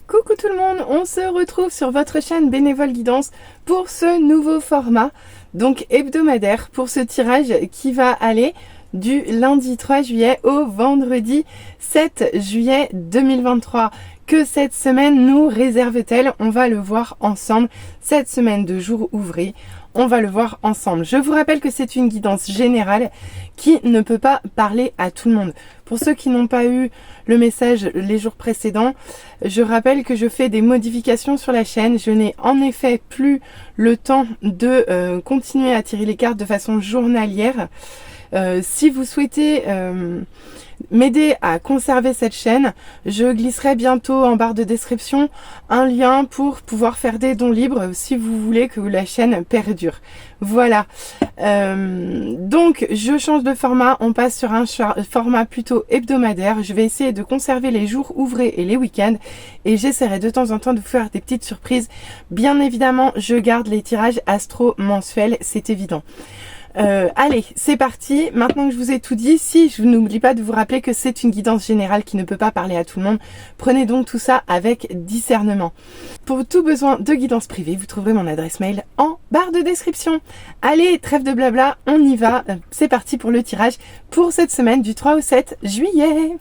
Coucou tout le monde, on se retrouve sur votre chaîne Bénévole Guidance pour ce nouveau format, donc hebdomadaire, pour ce tirage qui va aller du lundi 3 juillet au vendredi 7 juillet 2023. Que cette semaine nous réserve-t-elle? On va le voir ensemble, cette semaine de jour ouvrés. On va le voir ensemble. Je vous rappelle que c'est une guidance générale qui ne peut pas parler à tout le monde. Pour ceux qui n'ont pas eu le message les jours précédents, je rappelle que je fais des modifications sur la chaîne. Je n'ai en effet plus le temps de continuer à tirer les cartes de façon journalière. Si vous souhaitez m'aider à conserver cette chaîne, je glisserai bientôt en barre de description un lien pour pouvoir faire des dons libres si vous voulez que la chaîne perdure. Voilà. Donc je change de format, on passe sur un format plutôt hebdomadaire. Je vais essayer de conserver les jours ouvrés et les week-ends et j'essaierai de temps en temps de vous faire des petites surprises. Bien évidemment, je garde les tirages astro mensuels, c'est évident. Allez, c'est parti. Maintenant que je vous ai tout dit, si je n'oublie pas de vous rappeler que c'est une guidance générale qui ne peut pas parler à tout le monde, prenez donc tout ça avec discernement. Pour tout besoin de guidance privée, vous trouverez mon adresse mail en barre de description. Allez, trêve de blabla, on y va. C'est parti pour le tirage pour cette semaine du 3 au 7 juillet.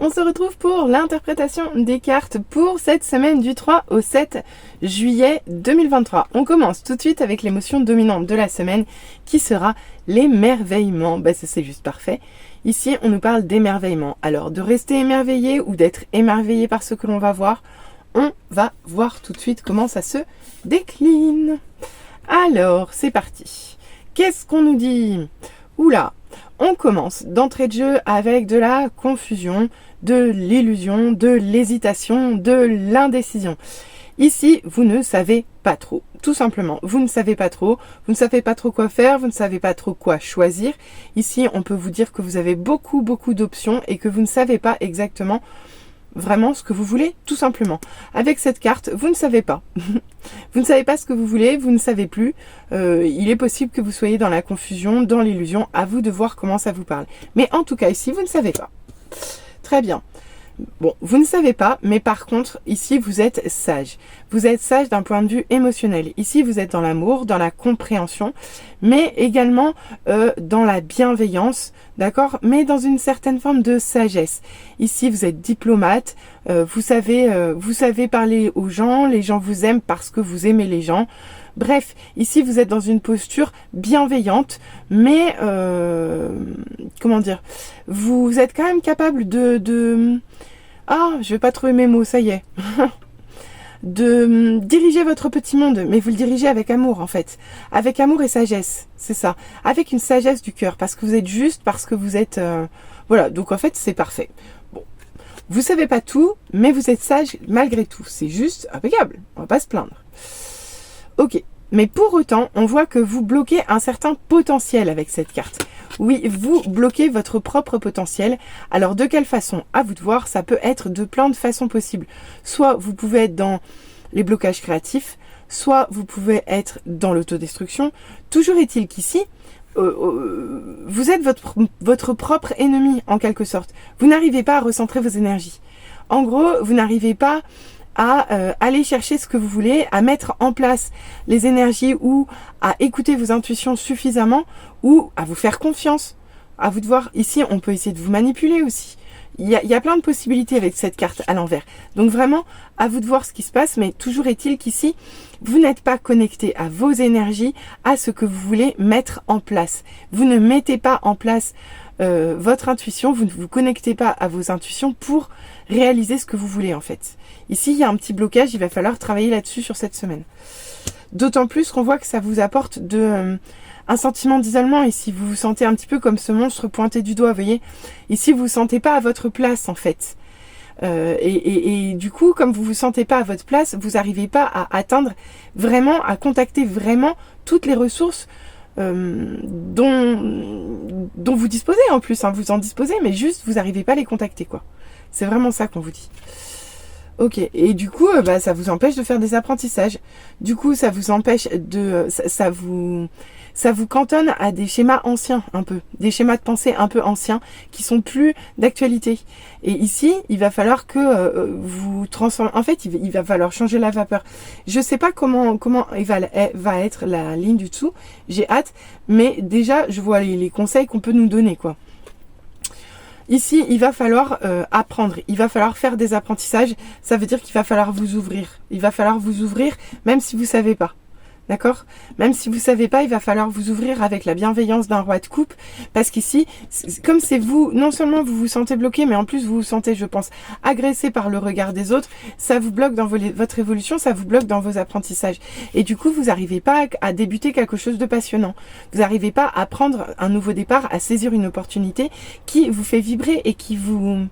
On se retrouve pour l'interprétation des cartes pour cette semaine du 3 au 7 juillet 2023. On commence tout de suite avec l'émotion dominante de la semaine qui sera l'émerveillement. Ça c'est juste parfait. Ici on nous parle d'émerveillement. Alors de rester émerveillé ou d'être émerveillé par ce que l'on va voir, on va voir tout de suite comment ça se décline. Alors c'est parti. Qu'est-ce qu'on nous dit? Oula! On commence d'entrée de jeu avec de la confusion, de l'illusion, de l'hésitation, de l'indécision. Ici, vous ne savez pas trop. Tout simplement, vous ne savez pas trop. Vous ne savez pas trop quoi faire, vous ne savez pas trop quoi choisir. Ici, on peut vous dire que vous avez beaucoup d'options et que vous ne savez pas exactement vraiment ce que vous voulez, tout simplement. Avec cette carte, vous ne savez pas. Vous ne savez pas ce que vous voulez, vous ne savez plus. Il est possible que vous soyez dans la confusion, dans l'illusion. À vous de voir comment ça vous parle. Mais en tout cas, ici, vous ne savez pas. Très bien. Bon, vous ne savez pas, mais par contre, ici, vous êtes sage. Vous êtes sage d'un point de vue émotionnel. Ici, vous êtes dans l'amour, dans la compréhension, mais également dans la bienveillance, d'accord? Mais dans une certaine forme de sagesse. Ici, vous êtes diplomate, vous savez parler aux gens, les gens vous aiment parce que vous aimez les gens. Bref, ici, vous êtes dans une posture bienveillante, mais, comment dire, vous êtes quand même capable ah, je vais pas trouver mes mots, ça y est. De diriger votre petit monde, mais vous le dirigez avec amour en fait. Avec amour et sagesse, c'est ça. Avec une sagesse du cœur, parce que vous êtes juste, parce que vous êtes... Voilà, donc en fait c'est parfait. Bon, vous savez pas tout, mais vous êtes sage malgré tout. C'est juste impeccable, on va pas se plaindre. Ok, mais pour autant, on voit que vous bloquez un certain potentiel avec cette carte. Oui, vous bloquez votre propre potentiel. Alors de quelle façon? À vous de voir, ça peut être de plein de façons possibles. Soit vous pouvez être dans les blocages créatifs, soit vous pouvez être dans l'autodestruction. Toujours est-il qu'ici, vous êtes votre propre ennemi en quelque sorte. Vous n'arrivez pas à recentrer vos énergies. En gros, vous n'arrivez pas à aller chercher ce que vous voulez, à mettre en place les énergies ou à écouter vos intuitions suffisamment ou à vous faire confiance. À vous de voir. Ici, on peut essayer de vous manipuler aussi. Il y a plein de possibilités avec cette carte à l'envers. Donc vraiment, à vous de voir ce qui se passe, mais toujours est-il qu'ici, vous n'êtes pas connecté à vos énergies, à ce que vous voulez mettre en place. Vous ne mettez pas en place votre intuition, vous ne vous connectez pas à vos intuitions pour réaliser ce que vous voulez en fait. Ici, il y a un petit blocage, il va falloir travailler là-dessus sur cette semaine. D'autant plus qu'on voit que ça vous apporte un sentiment d'isolement ici. Vous vous sentez un petit peu comme ce monstre pointé du doigt, vous voyez. Ici, vous vous sentez pas à votre place, en fait. Et du coup, comme vous vous sentez pas à votre place, vous n'arrivez pas à atteindre vraiment, à contacter vraiment toutes les ressources dont vous disposez en plus. Hein, vous en disposez, mais juste, vous n'arrivez pas à les contacter, quoi. C'est vraiment ça qu'on vous dit. Ok, et du coup, ça vous empêche de faire des apprentissages. Du coup, ça vous empêche de... Ça vous cantonne à des schémas anciens, un peu. Des schémas de pensée un peu anciens, qui sont plus d'actualité. Et ici, il va falloir que vous transformez... En fait, il va falloir changer la vapeur. Je sais pas comment va être la ligne du dessous. J'ai hâte. Mais déjà, je vois les conseils qu'on peut nous donner, quoi. Ici, il va falloir apprendre, il va falloir faire des apprentissages, ça veut dire qu'il va falloir vous ouvrir. Il va falloir vous ouvrir même si vous ne savez pas. D'accord? Même si vous ne savez pas, il va falloir vous ouvrir avec la bienveillance d'un roi de coupe. Parce qu'ici, comme c'est vous, non seulement vous vous sentez bloqué, mais en plus vous vous sentez, je pense, agressé par le regard des autres. Ça vous bloque dans votre évolution, ça vous bloque dans vos apprentissages. Et du coup, vous n'arrivez pas à débuter quelque chose de passionnant. Vous n'arrivez pas à prendre un nouveau départ, à saisir une opportunité qui vous fait vibrer et qui vous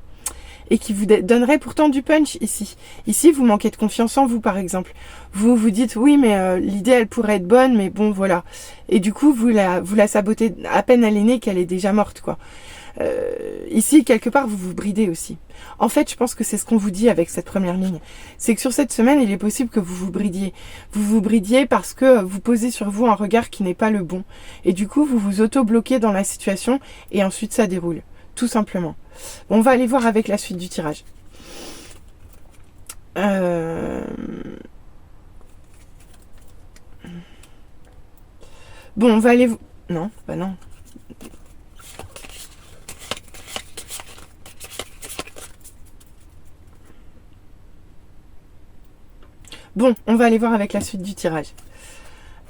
donnerait pourtant du punch ici. Ici, vous manquez de confiance en vous, par exemple. Vous vous dites, oui, mais l'idée, elle pourrait être bonne, mais bon, voilà. Et du coup, vous la sabotez à peine elle est née qu'elle est déjà morte, quoi. Ici, quelque part, vous vous bridez aussi. En fait, je pense que c'est ce qu'on vous dit avec cette première ligne. C'est que sur cette semaine, il est possible que vous vous bridiez. Vous vous bridiez parce que vous posez sur vous un regard qui n'est pas le bon. Et du coup, vous vous auto-bloquez dans la situation et ensuite ça déroule. Tout simplement. On va aller voir avec la suite du tirage. Bon, on va aller... Non, bah non. Bon, on va aller voir avec la suite du tirage.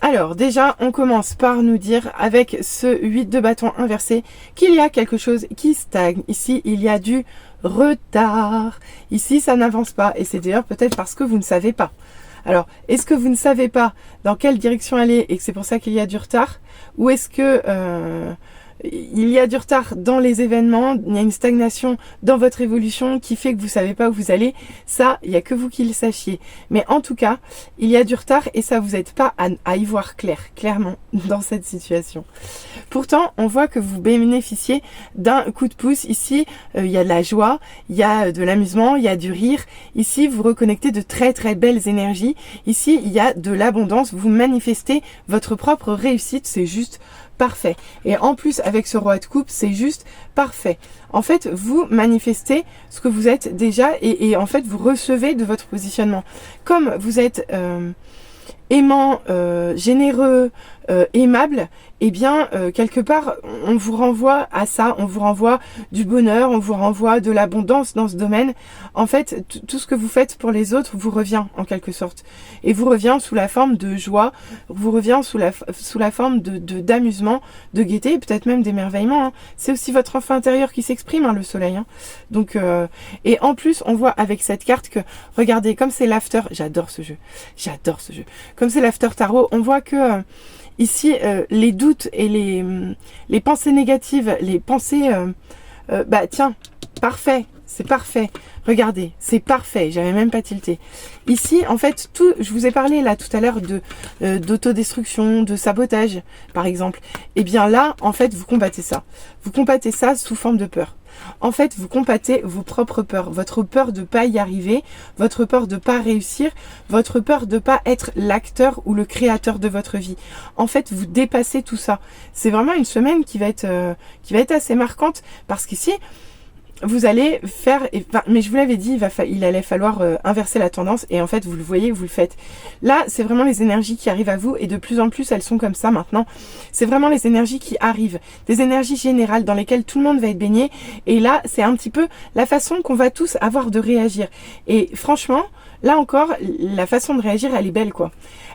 Alors déjà, on commence par nous dire avec ce 8 de bâton inversé qu'il y a quelque chose qui stagne. Ici, il y a du retard. Ici, ça n'avance pas. Et c'est d'ailleurs peut-être parce que vous ne savez pas. Alors, est-ce que vous ne savez pas dans quelle direction aller et que c'est pour ça qu'il y a du retard? Ou est-ce que il y a du retard dans les événements, il y a une stagnation dans votre évolution qui fait que vous ne savez pas où vous allez? Ça, il n'y a que vous qui le sachiez. Mais en tout cas, il y a du retard et ça vous aide pas à y voir clairement, dans cette situation. Pourtant, on voit que vous bénéficiez d'un coup de pouce. Ici, il y a de la joie, il y a de l'amusement, il y a du rire. Ici, vous reconnectez de très très belles énergies. Ici, il y a de l'abondance. Vous manifestez votre propre réussite. C'est juste parfait. Et en plus, avec ce roi de coupe, c'est juste parfait. En fait, vous manifestez ce que vous êtes déjà et en fait, vous recevez de votre positionnement. Comme vous êtes aimant, généreux, aimable, eh bien, quelque part, on vous renvoie à ça, on vous renvoie du bonheur, on vous renvoie de l'abondance dans ce domaine. En fait, tout ce que vous faites pour les autres vous revient en quelque sorte. Et vous revient sous la forme de joie, vous revient sous la forme d'amusement, de gaieté, peut-être même d'émerveillement. Hein. C'est aussi votre enfant intérieur qui s'exprime, hein, le soleil. Hein. Donc, et en plus, on voit avec cette carte que, regardez, comme c'est l'after, j'adore ce jeu. Comme c'est l'after tarot, on voit que ici, les doutes et les pensées négatives, les pensées... bah tiens, parfait, c'est parfait. Regardez, c'est parfait, j'avais même pas tilté. Ici, en fait, je vous ai parlé là tout à l'heure d'autodestruction, de sabotage, par exemple. Et bien là, en fait, vous combattez ça. Vous combattez ça sous forme de peur. En fait, vous combattez vos propres peurs, votre peur de pas y arriver, votre peur de pas réussir, votre peur de pas être l'acteur ou le créateur de votre vie. En fait, vous dépassez tout ça. C'est vraiment une semaine qui va être assez marquante parce qu'ici, vous allez faire, mais je vous l'avais dit, il allait falloir inverser la tendance et en fait vous le voyez, vous le faites. Là, c'est vraiment les énergies qui arrivent à vous et de plus en plus elles sont comme ça maintenant. C'est vraiment les énergies qui arrivent, des énergies générales dans lesquelles tout le monde va être baigné et là, c'est un petit peu la façon qu'on va tous avoir de réagir. Et franchement, là encore, la façon de réagir, elle est belle, quoi.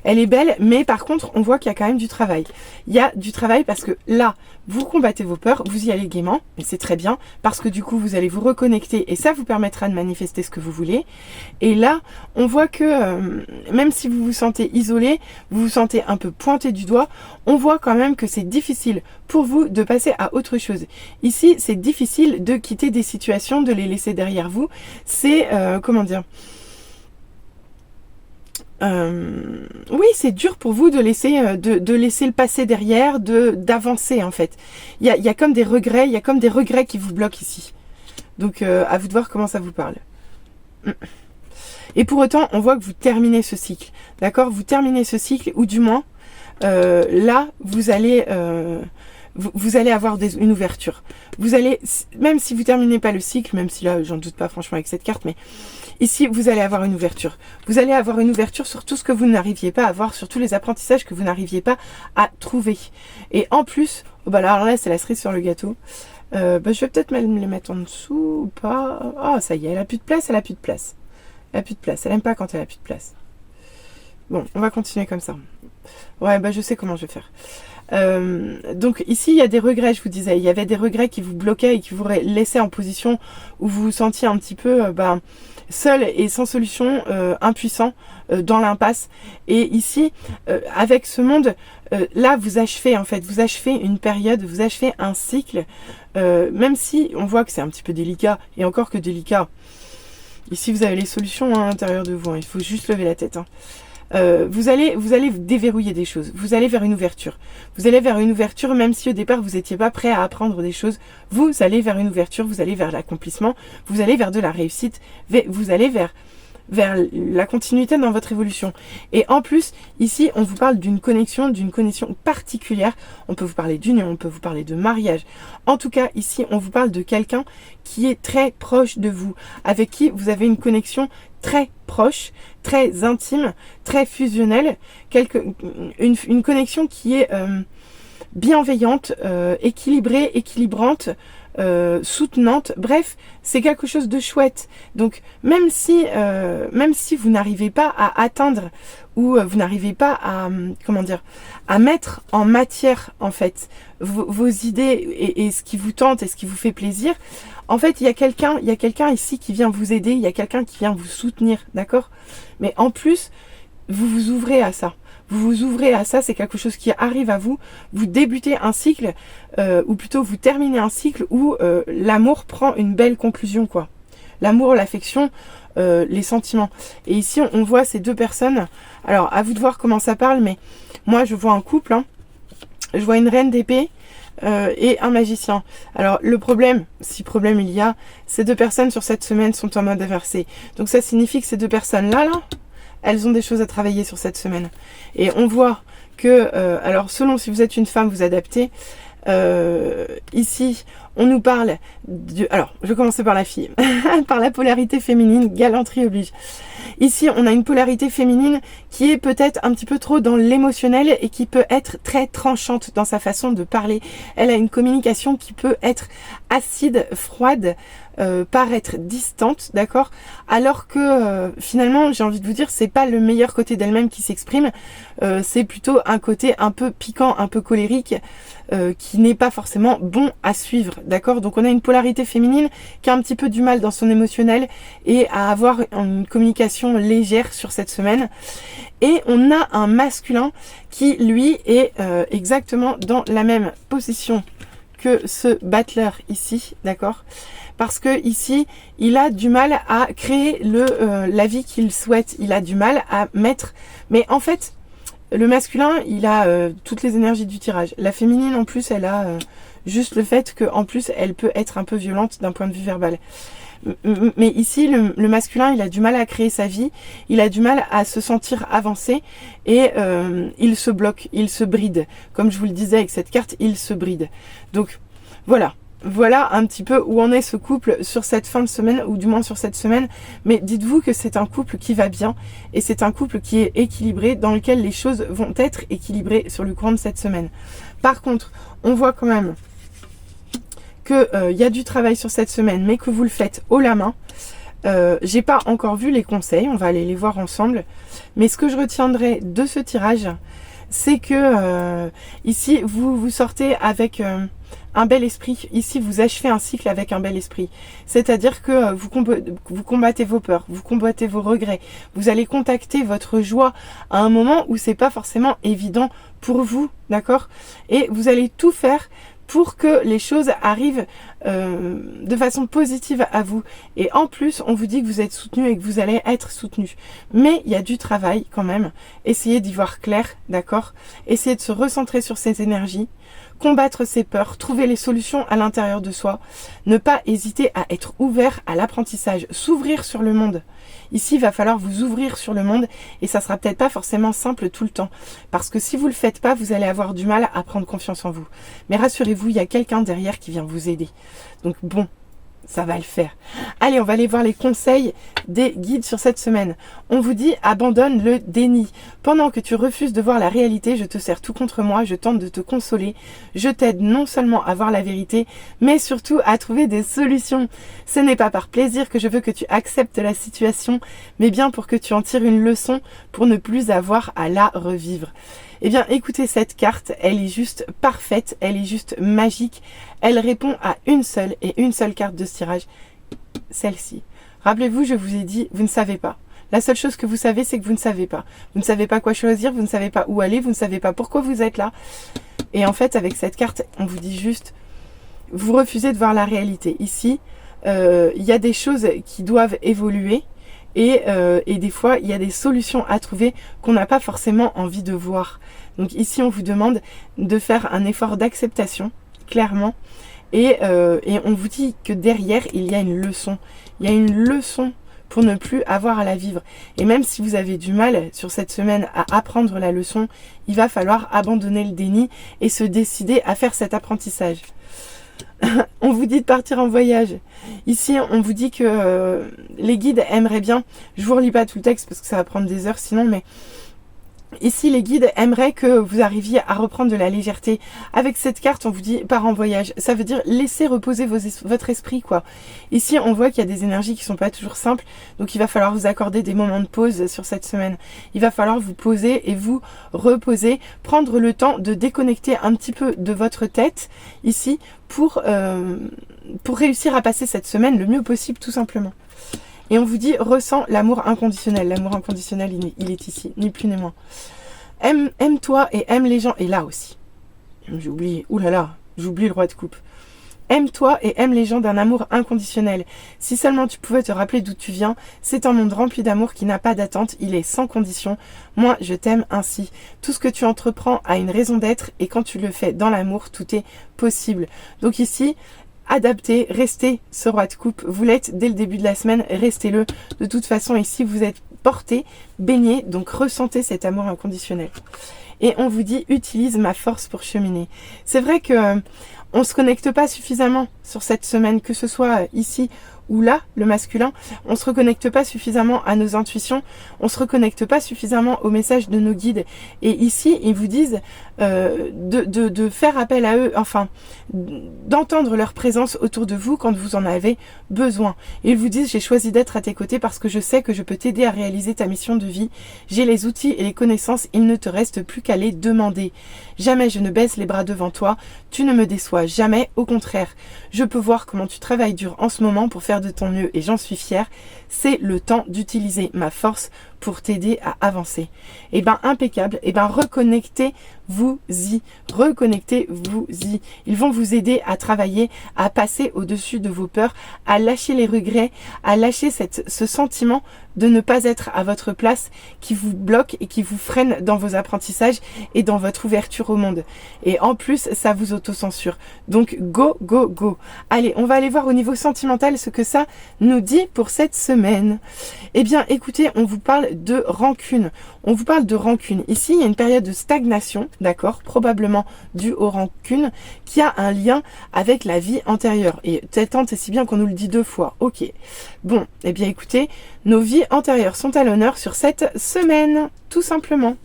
Elle est belle, mais par contre, on voit qu'il y a quand même du travail. Il y a du travail parce que là, vous combattez vos peurs, vous y allez gaiement, et c'est très bien, parce que du coup, vous allez vous reconnecter, et ça vous permettra de manifester ce que vous voulez. Et là, on voit que, même si vous vous sentez isolé, vous vous sentez un peu pointé du doigt, on voit quand même que c'est difficile pour vous de passer à autre chose. Ici, c'est difficile de quitter des situations, de les laisser derrière vous. C'est, comment dire, oui, c'est dur pour vous de laisser, de laisser le passé derrière, d'avancer en fait. Il y a comme des regrets, il y a comme des regrets qui vous bloquent ici. Donc, à vous de voir comment ça vous parle. Et pour autant, on voit que vous terminez ce cycle. D'accord? Vous terminez ce cycle, ou du moins, là, vous allez avoir une ouverture. Vous allez, même si vous terminez pas le cycle, même si là, j'en doute pas franchement avec cette carte, mais ici, vous allez avoir une ouverture. Vous allez avoir une ouverture sur tout ce que vous n'arriviez pas à voir, sur tous les apprentissages que vous n'arriviez pas à trouver. Et en plus, oh bah alors là, c'est la cerise sur le gâteau. Je vais peut-être me les mettre en dessous ou pas. Oh, ça y est, elle a plus de place, elle a plus de place. Elle a plus de place. Elle aime pas quand elle a plus de place. Bon, on va continuer comme ça. Ouais, bah je sais comment je vais faire. Donc ici il y a des regrets, je vous disais, il y avait des regrets qui vous bloquaient et qui vous laissaient en position où vous vous sentiez un petit peu seul et sans solution, impuissant, dans l'impasse. Et ici, avec ce monde, là vous achevez en fait, vous achevez une période, vous achevez un cycle, même si on voit que c'est un petit peu délicat, et encore que délicat. Ici vous avez les solutions à l'intérieur de vous, hein, il faut juste lever la tête. Vous allez déverrouiller des choses, vous allez vers une ouverture. Vous allez vers une ouverture, même si au départ vous n'étiez pas prêt à apprendre des choses, vous allez vers une ouverture, vous allez vers l'accomplissement, vous allez vers de la réussite, vous allez vers la continuité dans votre évolution. Et en plus, ici, on vous parle d'une connexion particulière. On peut vous parler d'union, on peut vous parler de mariage. En tout cas, ici, on vous parle de quelqu'un qui est très proche de vous, avec qui vous avez une connexion très proche, très intime, très fusionnelle, une connexion qui est bienveillante, équilibrée, équilibrante, soutenante. Bref, c'est quelque chose de chouette. Donc même si vous n'arrivez pas à atteindre ou vous n'arrivez pas à mettre en matière en fait vos idées et ce qui vous tente et ce qui vous fait plaisir, en fait il y a quelqu'un ici qui vient vous aider, il y a quelqu'un qui vient vous soutenir, d'accord? Mais en plus vous vous ouvrez à ça. Vous vous ouvrez à ça, c'est quelque chose qui arrive à vous. Vous débutez un cycle, ou plutôt vous terminez un cycle où l'amour prend une belle conclusion, quoi. L'amour, l'affection, les sentiments. Et ici, on voit ces deux personnes. Alors, à vous de voir comment ça parle, mais moi, je vois un couple. Hein. Je vois une reine d'épée et un magicien. Alors, le problème, si problème il y a, ces deux personnes sur cette semaine sont en mode inversé. Donc, ça signifie que ces deux personnes-là, elles ont des choses à travailler sur cette semaine. Et on voit que, alors selon si vous êtes une femme, vous adaptez. Ici, on nous parle alors, je vais commencer par la fille. Par la polarité féminine, galanterie oblige. Ici, on a une polarité féminine qui est peut-être un petit peu trop dans l'émotionnel et qui peut être très tranchante dans sa façon de parler. Elle a une communication qui peut être acide, froide, paraître distante, d'accord? Alors que finalement, j'ai envie de vous dire, c'est pas le meilleur côté d'elle-même qui s'exprime. C'est plutôt un côté un peu piquant, un peu colérique, qui n'est pas forcément bon à suivre, d'accord? Donc on a une polarité féminine qui a un petit peu du mal dans son émotionnel et à avoir une communication légère sur cette semaine. Et on a un masculin qui, lui, est exactement dans la même position que ce battleur ici, d'accord? Parce que ici, il a du mal à créer la vie qu'il souhaite. Il a du mal à mettre... Mais en fait, le masculin, il a toutes les énergies du tirage. La féminine, en plus, elle a juste le fait qu'en plus, elle peut être un peu violente d'un point de vue verbal. Mais ici, le masculin, il a du mal à créer sa vie, il a du mal à se sentir avancé et il se bloque, il se bride. Comme je vous le disais avec cette carte, il se bride. Donc, voilà. Voilà un petit peu où en est ce couple sur cette fin de semaine, ou du moins sur cette semaine. Mais dites-vous que c'est un couple qui va bien et c'est un couple qui est équilibré, dans lequel les choses vont être équilibrées sur le courant de cette semaine. Par contre, on voit quand même que y a du travail sur cette semaine, mais que vous le faites haut la main. J'ai pas encore vu les conseils, on va aller les voir ensemble. Mais ce que je retiendrai de ce tirage, c'est que ici, vous sortez avec un bel esprit. Ici, vous achevez un cycle avec un bel esprit. C'est-à-dire que vous combattez vos peurs, vous combattez vos regrets. Vous allez contacter votre joie à un moment où c'est pas forcément évident pour vous, d'accord? Et vous allez tout faire pour que les choses arrivent de façon positive à vous. Et en plus, on vous dit que vous êtes soutenu et que vous allez être soutenu. Mais il y a du travail quand même. Essayez d'y voir clair, d'accord? Essayez de se recentrer sur ces énergies, combattre ses peurs, trouver les solutions à l'intérieur de soi, ne pas hésiter à être ouvert à l'apprentissage, s'ouvrir sur le monde. Ici, il va falloir vous ouvrir sur le monde et ça sera peut-être pas forcément simple tout le temps. Parce que si vous le faites pas, vous allez avoir du mal à prendre confiance en vous. Mais rassurez-vous, il y a quelqu'un derrière qui vient vous aider. Donc bon, ça va le faire. Allez, on va aller voir les conseils des guides sur cette semaine. On vous dit, abandonne le déni. Pendant que tu refuses de voir la réalité, je te sers tout contre moi, je tente de te consoler. Je t'aide non seulement à voir la vérité, mais surtout à trouver des solutions. Ce n'est pas par plaisir que je veux que tu acceptes la situation, mais bien pour que tu en tires une leçon pour ne plus avoir à la revivre. Eh bien, écoutez cette carte, elle est juste parfaite, elle est juste magique. Elle répond à une seule carte de ce tirage, celle-ci. Rappelez-vous, je vous ai dit, vous ne savez pas. La seule chose que vous savez, c'est que vous ne savez pas. Vous ne savez pas quoi choisir, vous ne savez pas où aller, vous ne savez pas pourquoi vous êtes là. Et en fait, avec cette carte, on vous dit juste, vous refusez de voir la réalité. Ici, il y a des choses qui doivent évoluer. Et des fois, il y a des solutions à trouver qu'on n'a pas forcément envie de voir. Donc ici, on vous demande de faire un effort d'acceptation, clairement. Et on vous dit que derrière, il y a une leçon. Il y a une leçon pour ne plus avoir à la vivre. Et même si vous avez du mal sur cette semaine à apprendre la leçon, il va falloir abandonner le déni et se décider à faire cet apprentissage. On vous dit de partir en voyage. Ici, on vous dit que les guides aimeraient bien, je vous relis pas tout le texte parce que ça va prendre des heures sinon, mais ici, les guides aimeraient que vous arriviez à reprendre de la légèreté. Avec cette carte, on vous dit part en voyage. Ça veut dire laisser reposer votre esprit, quoi. Ici, on voit qu'il y a des énergies qui sont pas toujours simples. Donc, il va falloir vous accorder des moments de pause sur cette semaine. Il va falloir vous poser et vous reposer. Prendre le temps de déconnecter un petit peu de votre tête, ici, pour réussir à passer cette semaine le mieux possible, tout simplement. Et on vous dit, ressens l'amour inconditionnel. L'amour inconditionnel, il est ici, ni plus ni moins. Aime-toi et aime les gens. Et là aussi, j'ai oublié, oulala, j'ai oublié le roi de coupe. Aime-toi et aime les gens d'un amour inconditionnel. Si seulement tu pouvais te rappeler d'où tu viens, c'est un monde rempli d'amour qui n'a pas d'attente, il est sans condition. Moi, je t'aime ainsi. Tout ce que tu entreprends a une raison d'être et quand tu le fais dans l'amour, tout est possible. Donc ici, adaptez, restez ce roi de coupe. Vous l'êtes dès le début de la semaine, restez-le. De toute façon, ici, vous êtes porté, baigné, donc ressentez cet amour inconditionnel. Et on vous dit, utilise ma force pour cheminer. C'est vrai que on se connecte pas suffisamment sur cette semaine, que ce soit ici ou là, le masculin, on se reconnecte pas suffisamment à nos intuitions, on se reconnecte pas suffisamment aux messages de nos guides. Et ici, ils vous disent de faire appel à eux, enfin, d'entendre leur présence autour de vous quand vous en avez besoin. Ils vous disent, j'ai choisi d'être à tes côtés parce que je sais que je peux t'aider à réaliser ta mission de vie. J'ai les outils et les connaissances, il ne te reste plus qu'à les demander. Jamais je ne baisse les bras devant toi, tu ne me déçois jamais, au contraire. Je peux voir comment tu travailles dur en ce moment pour faire de ton mieux et j'en suis fière. C'est le temps d'utiliser ma force pour t'aider à avancer. Et ben impeccable, et ben reconnectez-vous-y. Ils vont vous aider à travailler, à passer au-dessus de vos peurs, à lâcher les regrets, à lâcher ce sentiment de ne pas être à votre place qui vous bloque et qui vous freine dans vos apprentissages et dans votre ouverture au monde. Et en plus, ça vous autocensure. Donc go, go, go. Allez, on va aller voir au niveau sentimental ce que ça nous dit pour cette semaine. Eh bien, écoutez, on vous parle de rancune. On vous parle de rancune. Ici, il y a une période de stagnation, d'accord, probablement due aux rancunes, qui a un lien avec la vie antérieure. Et tant et si bien qu'on nous le dit 2 fois. Ok. Bon, eh bien écoutez, nos vies antérieures sont à l'honneur sur cette semaine, tout simplement.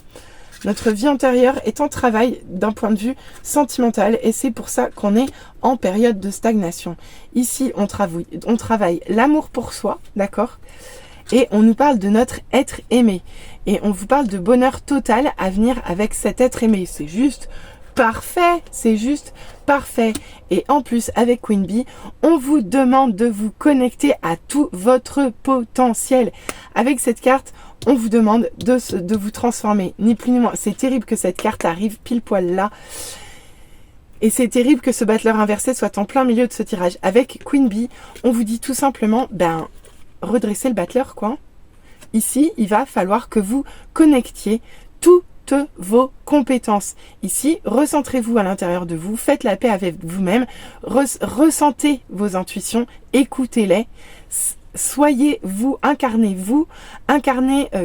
Notre vie antérieure est en travail d'un point de vue sentimental et c'est pour ça qu'on est en période de stagnation. Ici, on travaille l'amour pour soi, d'accord ? Et on nous parle de notre être aimé. Et on vous parle de bonheur total à venir avec cet être aimé. C'est juste parfait, c'est juste parfait. Et en plus, avec Queen Bee, on vous demande de vous connecter à tout votre potentiel. Avec cette carte, on vous demande de vous transformer, ni plus ni moins. C'est terrible que cette carte arrive pile poil là. Et c'est terrible que ce battleur inversé soit en plein milieu de ce tirage. Avec Queen Bee, on vous dit tout simplement, redresser le battleur, quoi. Ici, il va falloir que vous connectiez toutes vos compétences. Ici, recentrez-vous à l'intérieur de vous, faites la paix avec vous-même, ressentez vos intuitions, écoutez-les. Soyez-vous, incarnez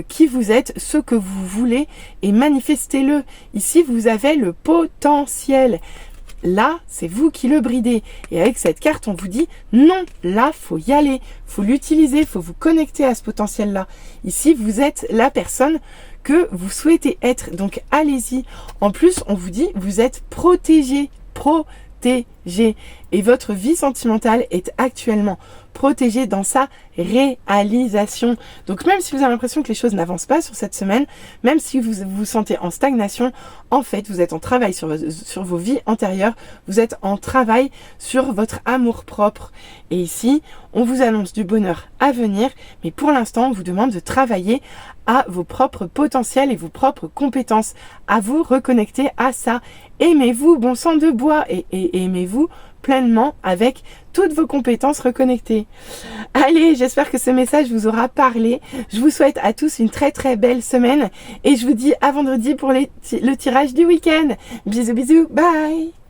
qui vous êtes, ce que vous voulez et manifestez-le. Ici, vous avez le potentiel. Là, c'est vous qui le bridez. Et avec cette carte, on vous dit non, là, faut y aller, faut l'utiliser, faut vous connecter à ce potentiel-là. Ici, vous êtes la personne que vous souhaitez être. Donc, allez-y. En plus, on vous dit, vous êtes protégé. Et votre vie sentimentale est actuellement protégée dans sa réalisation. Donc même si vous avez l'impression que les choses n'avancent pas sur cette semaine, même si vous vous sentez en stagnation, en fait vous êtes en travail sur vos vies antérieures, vous êtes en travail sur votre amour propre. Et ici, on vous annonce du bonheur à venir, mais pour l'instant, on vous demande de travailler à vos propres potentiels et vos propres compétences, à vous reconnecter à ça. Aimez-vous, bon sang de bois, et aimez-vous pleinement avec toutes vos compétences reconnectées. Allez, j'espère que ce message vous aura parlé. Je vous souhaite à tous une très très belle semaine et je vous dis à vendredi pour le tirage du week-end. Bisous bisous, bye!